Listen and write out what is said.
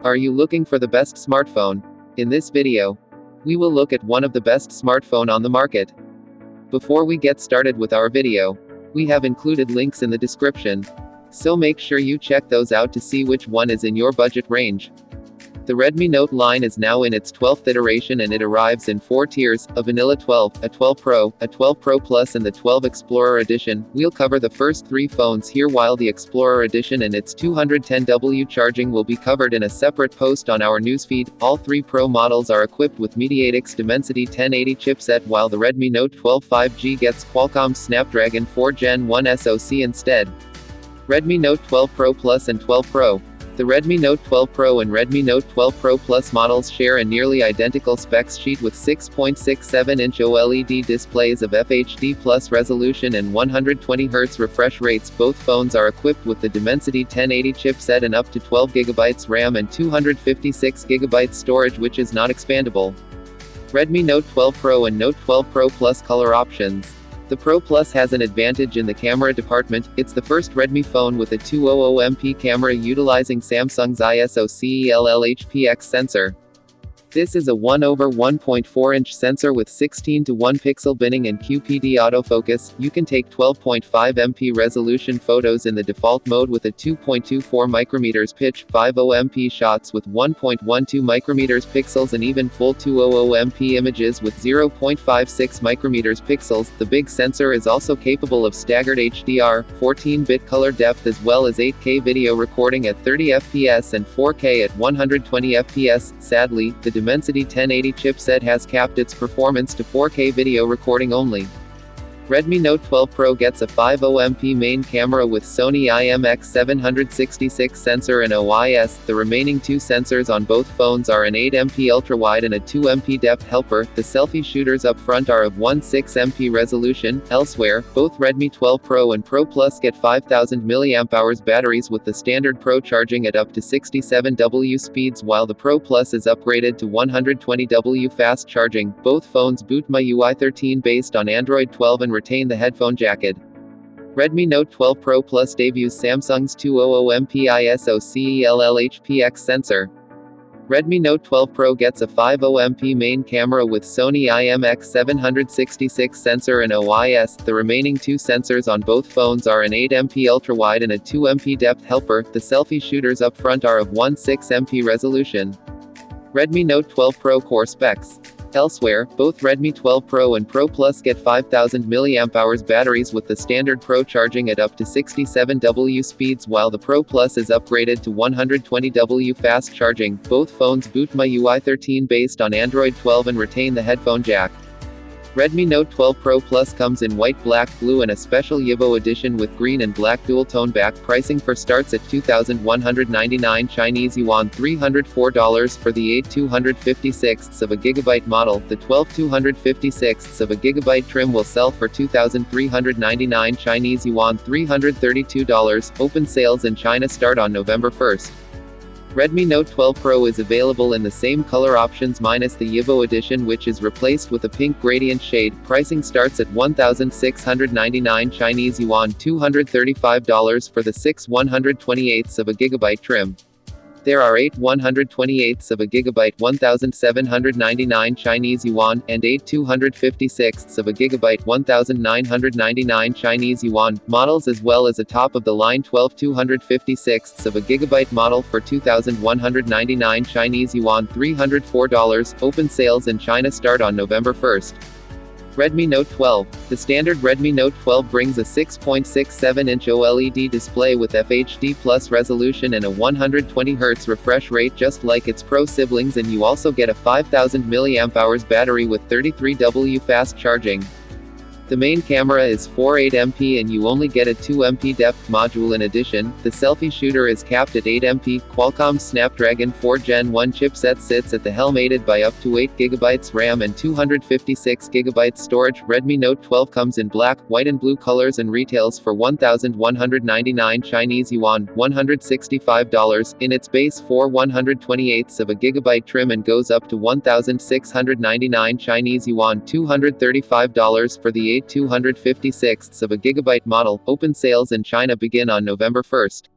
Are you looking for the best smartphone? In this video, we will look at one of the best smartphone on the market. Before we get started with our video, we have included links in the description, so make sure you check those out to see which one is in your budget range. The Redmi Note line is now in its 12th iteration and it arrives in 4 tiers, a Vanilla 12, a 12 Pro, a 12 Pro Plus and the 12 Explorer Edition. We'll cover the first 3 phones here while the Explorer Edition and its 210W charging will be covered in a separate post on our newsfeed. All 3 Pro models are equipped with MediaTek's Dimensity 1080 chipset while the Redmi Note 12 5G gets Qualcomm's Snapdragon 4 Gen 1 SoC instead. Redmi Note 12 Pro Plus and 12 Pro. The Redmi Note 12 Pro and Redmi Note 12 Pro Plus models share a nearly identical specs sheet with 6.67-inch OLED displays of FHD Plus resolution and 120Hz refresh rates. Both phones are equipped with the Dimensity 1080 chipset and up to 12GB RAM and 256GB storage, which is not expandable. Redmi Note 12 Pro and Note 12 Pro Plus color options. The Pro Plus has an advantage in the camera department. It's the first Redmi phone with a 200MP camera utilizing Samsung's ISO CELL-HPX sensor. This is a 1/1.4-inch sensor with 16:1 pixel binning and QPD autofocus. You can take 12.5MP resolution photos in the default mode with a 2.24 micrometers pitch, 50MP shots with 1.12 micrometers pixels and even full 200MP images with 0.56 micrometers pixels. The big sensor is also capable of staggered HDR, 14-bit color depth as well as 8K video recording at 30 fps and 4K at 120 fps. Sadly, the Dimensity 1080 chipset has capped its performance to 4K video recording only. Redmi Note 12 Pro gets a 50MP main camera with Sony IMX766 sensor and OIS. The remaining 2 sensors on both phones are an 8MP ultrawide and a 2MP depth helper. The selfie shooters up front are of 16MP resolution. Elsewhere, both Redmi 12 Pro and Pro Plus get 5000 mAh batteries with the standard Pro charging at up to 67W speeds while the Pro Plus is upgraded to 120W fast charging. Both phones boot MIUI 13 based on Android 12 and retain the headphone jacket. Redmi Note 12 Pro Plus debuts Samsung's 200MP ISO CELL-HPX sensor. Redmi Note 12 Pro gets a 50MP main camera with Sony IMX766 sensor and OIS. The remaining 2 sensors on both phones are an 8MP ultrawide and a 2MP depth helper. The selfie shooters up front are of 16MP resolution. Redmi Note 12 Pro core specs. Elsewhere, both Redmi 12 Pro and Pro Plus get 5000 mAh batteries with the standard Pro charging at up to 67W speeds while the Pro Plus is upgraded to 120W fast charging. Both phones boot MIUI 13 based on Android 12 and retain the headphone jack. Redmi Note 12 Pro Plus comes in white, black, blue and a special Yibo edition with green and black dual-tone back. Pricing for starts at 2,199 Chinese yuan, $304 for the 8 256GB model. The 12 256GB trim will sell for 2,399 Chinese yuan, $332. Open sales in China start on November 1st. Redmi Note 12 Pro is available in the same color options minus the Yibo edition, which is replaced with a pink gradient shade. Pricing starts at 1,699 Chinese yuan, $235 for the 6 128GB trim. There are 8 128GB 1,799 Chinese yuan, and 8 256GB 1,999 Chinese yuan models as well as a top-of-the-line 12 256GB model for 2,199 Chinese yuan, $304. Open sales in China start on November 1st. Redmi Note 12. The standard Redmi Note 12 brings a 6.67-inch OLED display with FHD Plus resolution and a 120Hz refresh rate just like its Pro siblings, and you also get a 5000 mAh battery with 33W fast charging. The main camera is 48MP and you only get a 2MP depth module in addition. The selfie shooter is capped at 8MP. Qualcomm's Snapdragon 4 Gen 1 chipset sits at the helm, aided by up to 8GB RAM and 256GB storage. Redmi Note 12 comes in black, white and blue colors and retails for 1,199 Chinese yuan, $165, in its base 4 128GB trim and goes up to 1,699 Chinese yuan, $235 for the 8 256GB model. Open sales in China begin on November 1st.